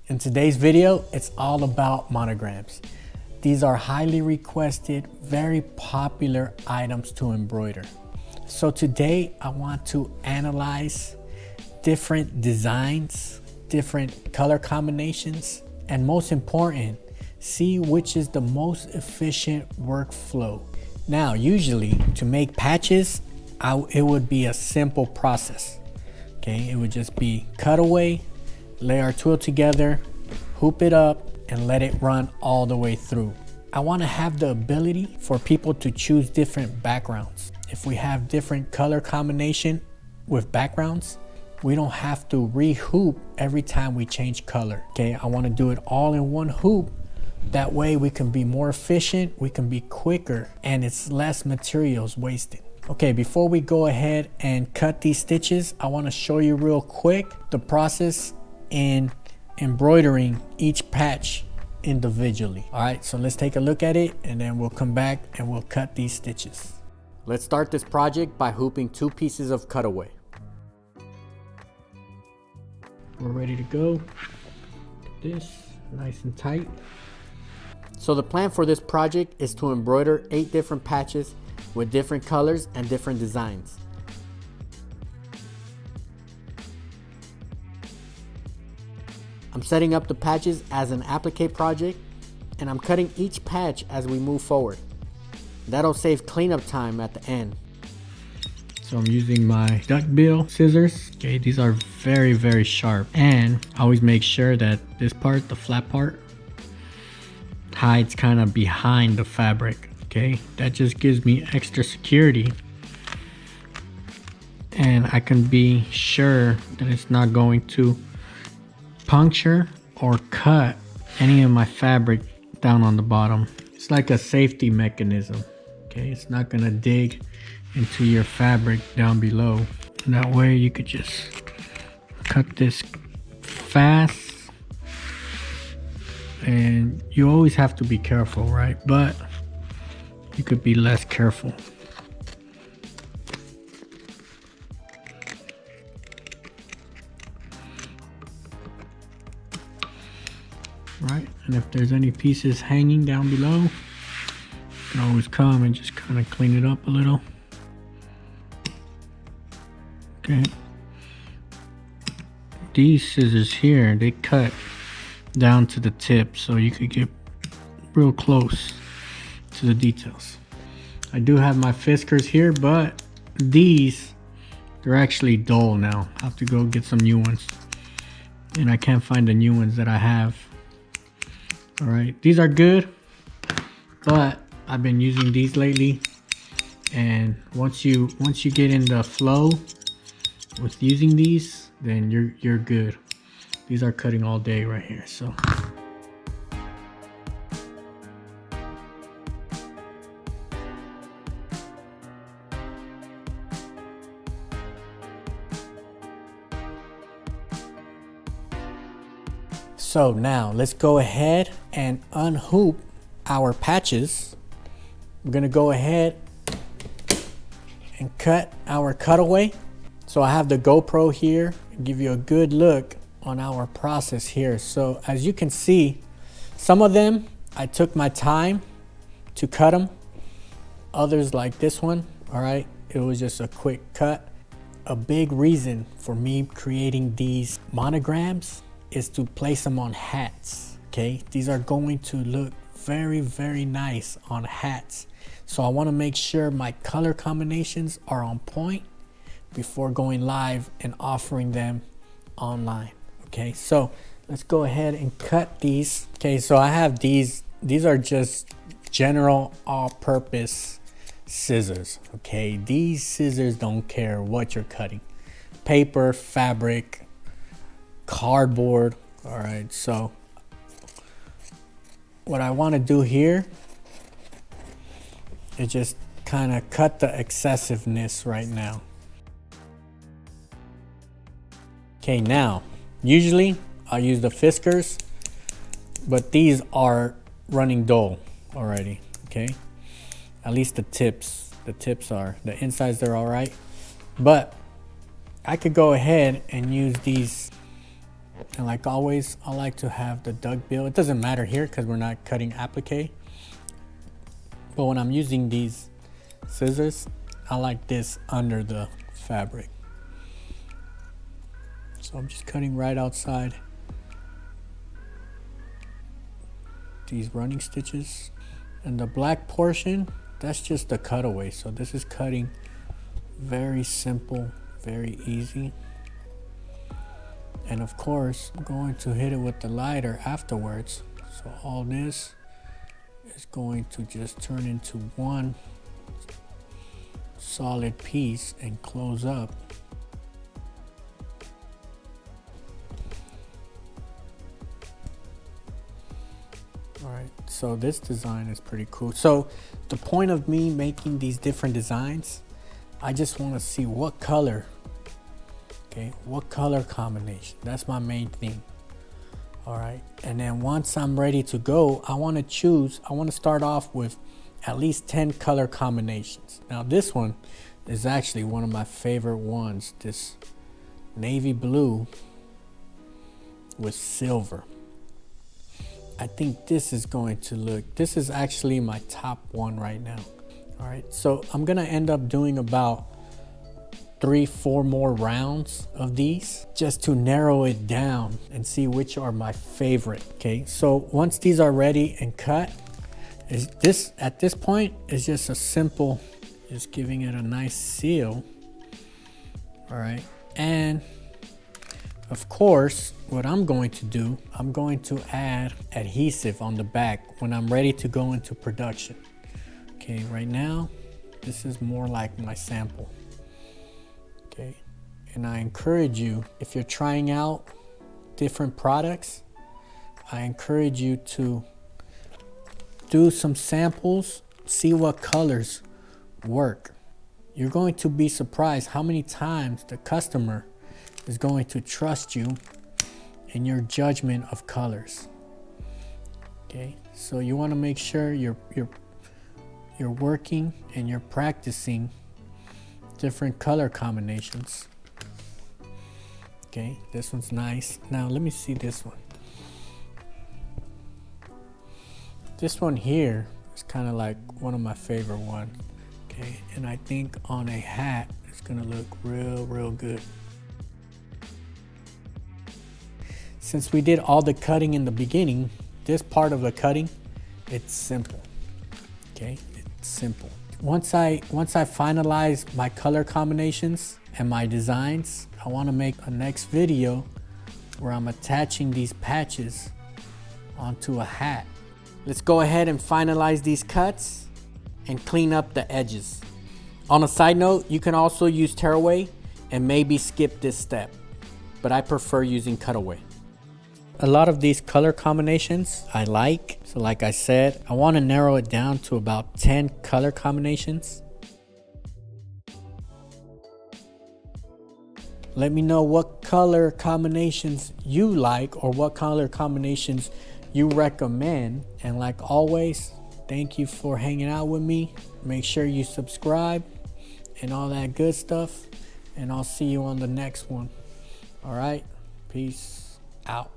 In today's video, it's all about monograms. These are highly requested, very popular items to embroider. So today I want to analyze different designs, different color combinations, and most important, see which is the most efficient workflow. Now, usually to make patches, it would be a simple process. Okay, it would just be cut away, lay our twill together, hoop it up, and let it run all the way through. I want to have the ability for people to choose different backgrounds. If we have different color combination with backgrounds, we don't have to re-hoop every time we change color. Okay, I want to do it all in one hoop. That way we can be more efficient, we can be quicker, and it's less materials wasted. Okay, before we go ahead and cut these stitches, I want to show you real quick the process in embroidering each patch individually. All right, so let's take a look at it and then we'll come back and we'll cut these stitches. Let's start this project by hooping 2 pieces of cutaway. We're ready to go. This nice and tight. So the plan for this project is to embroider 8 different patches with different colors and different designs. I'm setting up the patches as an applique project, and I'm cutting each patch as we move forward. That'll save cleanup time at the end. So I'm using my Duckbill scissors. Okay, these are very, very sharp, and I always make sure that this part, the flat part, hides kind of behind the fabric. Okay, that just gives me extra security, and I can be sure that it's not going to puncture or cut any of my fabric down on the bottom. It's like a safety mechanism. Okay, it's not gonna dig into your fabric down below. And that way you could just cut this fast, and you always have to be careful, right? But you could be less careful. Right, and if there's any pieces hanging down below, you can always come and just kind of clean it up a little. Okay. These scissors here, they cut down to the tip, so you could get real close to the details. I do have my Fiskars here, but they're actually dull now. I have to go get some new ones, and I can't find the new ones that I have. All right, these are good, but I've been using these lately, and once you get in the flow with using these, then you're good. These are cutting all day right here. So now let's go ahead and unhoop our patches. We're gonna go ahead and cut our cutaway. So I have the GoPro here, give you a good look on our process here. So as you can see, some of them I took my time to cut them. Others, like this one, all right, it was just a quick cut. A big reason for me creating these monograms is to place them on hats. Okay, these are going to look very, very nice on hats. So I want to make sure my color combinations are on point before going live and offering them online. Okay, so let's go ahead and cut these. Okay, so I have these are just general all-purpose scissors. Okay, these scissors don't care what you're cutting. Paper, fabric, cardboard. All right, so what I want to do here is just kind of cut the excessiveness right now. Okay, now usually I use the Fiskars, but these are running dull already. Okay, at least the tips are, the insides they're all right, but I could go ahead and use these And like always, I like to have the duckbill. It doesn't matter here because we're not cutting applique. But when I'm using these scissors, I like this under the fabric. So I'm just cutting right outside these running stitches. And the black portion, that's just the cutaway. So this is cutting very simple, very easy. And of course, I'm going to hit it with the lighter afterwards. So all this is going to just turn into one solid piece and close up. All right, so this design is pretty cool. So the point of me making these different designs, I just want to see what color, okay, what color combination. That's my main thing. All right, and then once I'm ready to go, I want to start off with at least 10 color combinations. Now this one is actually one of my favorite ones, this navy blue with silver. I think this is going to look, this is actually my top one right now. All right, so I'm gonna end up doing about 3-4 more rounds of these just to narrow it down and see which are my favorite. Okay, so once these are ready and cut, at this point is just a simple, just giving it a nice seal. All right, and of course, what I'm going to do, I'm going to add adhesive on the back when I'm ready to go into production. Okay, right now, this is more like my sample. Okay, and I encourage you, if you're trying out different products, I encourage you to do some samples, see what colors work. You're going to be surprised how many times the customer is going to trust you in your judgment of colors. Okay, so you want to make sure you're working and you're practicing different color combinations. Okay, this one's nice. Now let me see this one. This one here is kind of like one of my favorite ones. Okay, and I think on a hat it's gonna look real good. Since we did all the cutting in the beginning, this part of the cutting, it's simple. Okay, it's simple. Once I finalize my color combinations and my designs, I want to make a next video where I'm attaching these patches onto a hat. Let's go ahead and finalize these cuts and clean up the edges. On a side note, you can also use tearaway and maybe skip this step, but I prefer using cutaway. A lot of these color combinations I like. So like I said, I want to narrow it down to about 10 color combinations. Let me know what color combinations you like or what color combinations you recommend. And like always, thank you for hanging out with me. Make sure you subscribe and all that good stuff. And I'll see you on the next one. All right, peace out.